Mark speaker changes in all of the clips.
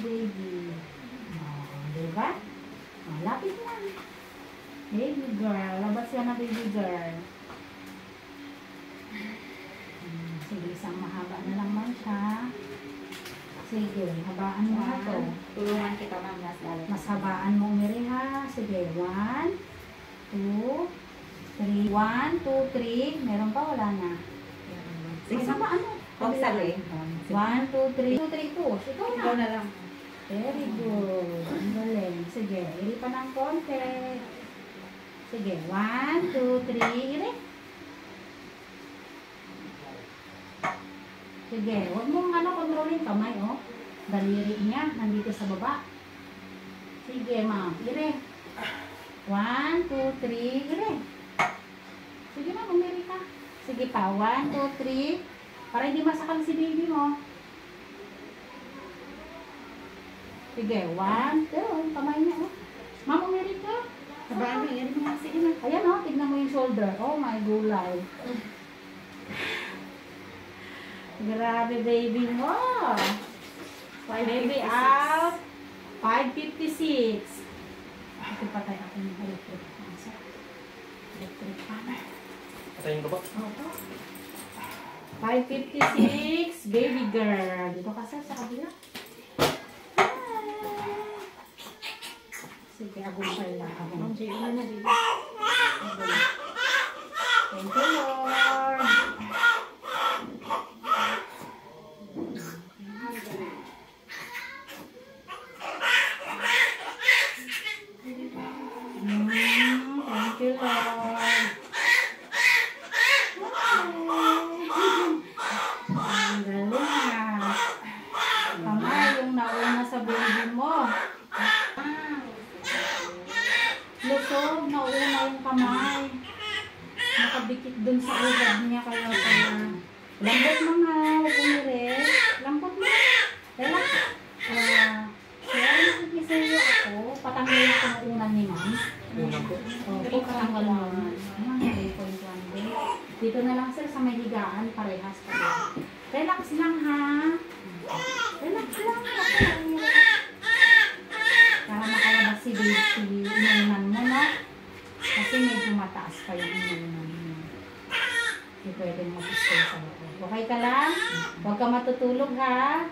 Speaker 1: baby. Diba? Lapit na. Baby girl. Labas ka na, baby girl. Sige, isang mahaba na lang man siya. Sige, habaan mo na to.
Speaker 2: Tulungan kita, ma'am.
Speaker 1: Mas habaan mo, Miri, ha? Sige, 1, 2, 3. 1, 2, 3. Meron pa, wala na. Sige, sama, ano?
Speaker 2: Pagsali.
Speaker 1: 1, 2, 3. 2, 3, push. Ikaw
Speaker 2: na lang.
Speaker 1: Very good. Ang galing. Sige, iri pa ng konti. Sige, 1, 2, 3. Iri. Sige, huwag mong kontrolin kamay, oh. Daliri niya, nandito sa baba. Sige, ma'am. Iri. 1, 2, 3. Iri. Sige, ma'am. Umiri ka. Sige pa. 1, 2, 3. Para hindi masakal si baby mo. Sige, 1, 2. Kamay niya, oh. Ma'am, umiri ka.
Speaker 2: Sabay, iri mo nga. Sige na.
Speaker 1: Ayan, oh. Tignan mo yung shoulder. Oh, my gulay. Grabe, baby mo. Baby out. 5:56. Ito patay ako ng electric. Electric fan.
Speaker 3: Patayin ko ba?
Speaker 1: Oo. 5:56. Baby girl. Dito ka sa kabila. Sige, agumpay lang. Agumpay lang na, baby. Thank you, Lord. Thank you, Lord. Ang galing ah. Kamay yung nauna sa baby mo. Lusog, nauna yung kamay. Nakabikit dun sa ugat niya kaya lambot mo nga, huwag umirit. Lambot mo. Relax. Kaya nakikisaya ako. Patanggalin ko ng unan ni ma'am. Okay, patanggal mo. Dito na lang sir sa may higaan. Parehas pa din. Relax lang ha. Relax lang. Para makalabas si baby inunan mo, no? Kasi medyo mataas pa yung inunan mo. Hindi pwedeng mag-stay sa loob. Okay ka lang? Huwag ka matutulog ha.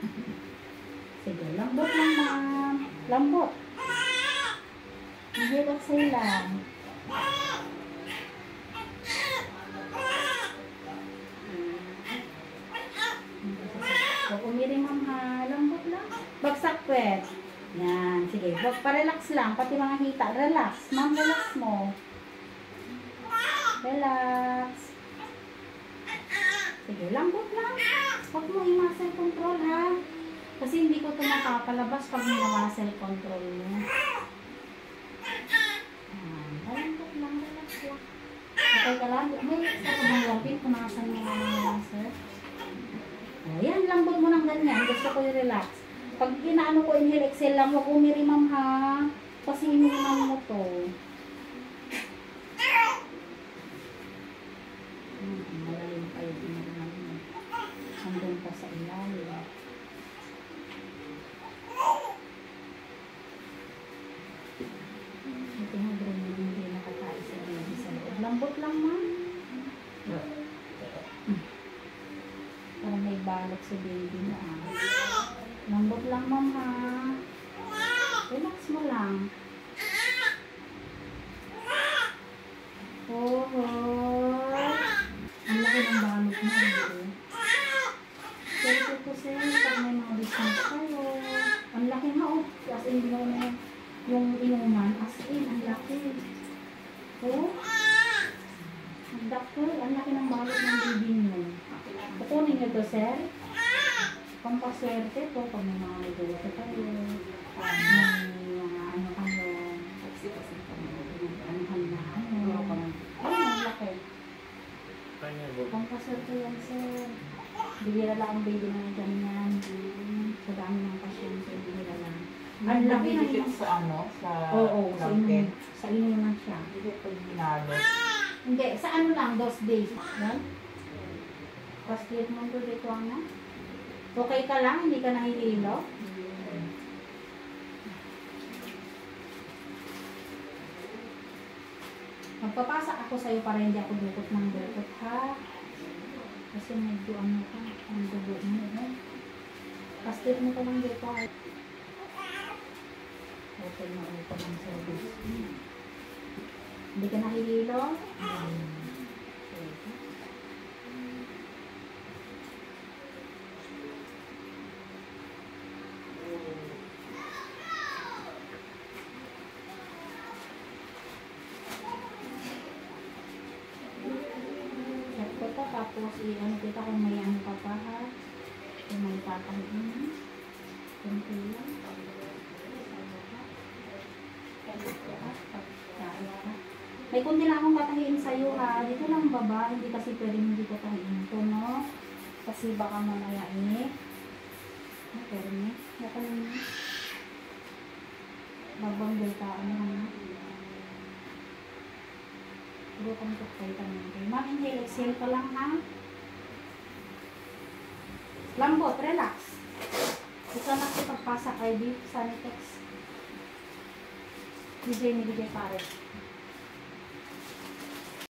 Speaker 1: Sige, lambot lang ma'am. Lambot. Relax lang. Huwag umiri ma'am ha. Lambot lang. Bagsak pwet. Yan. Sige. Huwag pa-relax lang. Pati mga hita. Relax. Ma'am, relax mo. Relax. Sige. Lambot lang. Huwag mo i-muscle control ha. Kasi hindi ko ito makapalabas pag mina-muscle control mo. Lambot lang. Relax lang. Okay ka lang. May isa ko bang lapin kung nakasan mo mga sir? Ayan. Lambot mo ng ganyan. Gusto ko i-relax. Pag inaano ko, inhale, exhale lang, huwag umiri ma'am ha. Kasi inuman mo to. Malalim pa yung inuman mo. Hanggang pa sa ilalim. Ito nga bro, hindi nakatae sa baby sa loob. Lambot lang ma'am. Parang may balot sa baby mo ah. Lambot lang, ma'am, ha? Relax mo lang. Ang laki ng balot mo, eh. Pero ito sir, pag may mga business kayo. Ang laki nga, oh. As in, yung inuman. As in, ang laki. Oh. Ang laki ng balot ng baby nyo. Kukunin nyo to, sir. Pampaswerte po pag may mga negosyo kayo, may mga ano kayo, ang laki. Pampaswerte yan sir. Bihira lang ang baby na ganyan. Sa dami ng pasyente, bihira lang. Ang laki na yung
Speaker 2: sa ano? Sa
Speaker 1: oo, sa inuman siya.
Speaker 2: Hindi ko ginalot.
Speaker 1: Hindi, sa ano lang, those days. Yan? Paslit mo doon dito ang na. Okay ka lang? Hindi ka nahihilo? Magpapasa ako sa'yo para hindi ako dukot ng dukot, ha? Kasi medyo ano ka, ang dugo mo, eh. Pastit mo ka lang dito, ha? Open na open ang service. Hindi ka nahihilo? Check ko to, tapos i-ano kita kung may ano ka pa, ha? Kung may tatahin. Kunti lang. May kunti lang akong tatahiin sa'yo, ha? Dito lang baba, hindi kasi pwedeng hindi ko tahiin ito, no? Kasi baka mamaya pero baka naman babanggol ka, ano na. Puro kang tukay ka naman. Ma'am, inhale, exhale ka lang, ha? Lambot, relax. Ito na kita pagpasa kay Sanitex. DJ pare.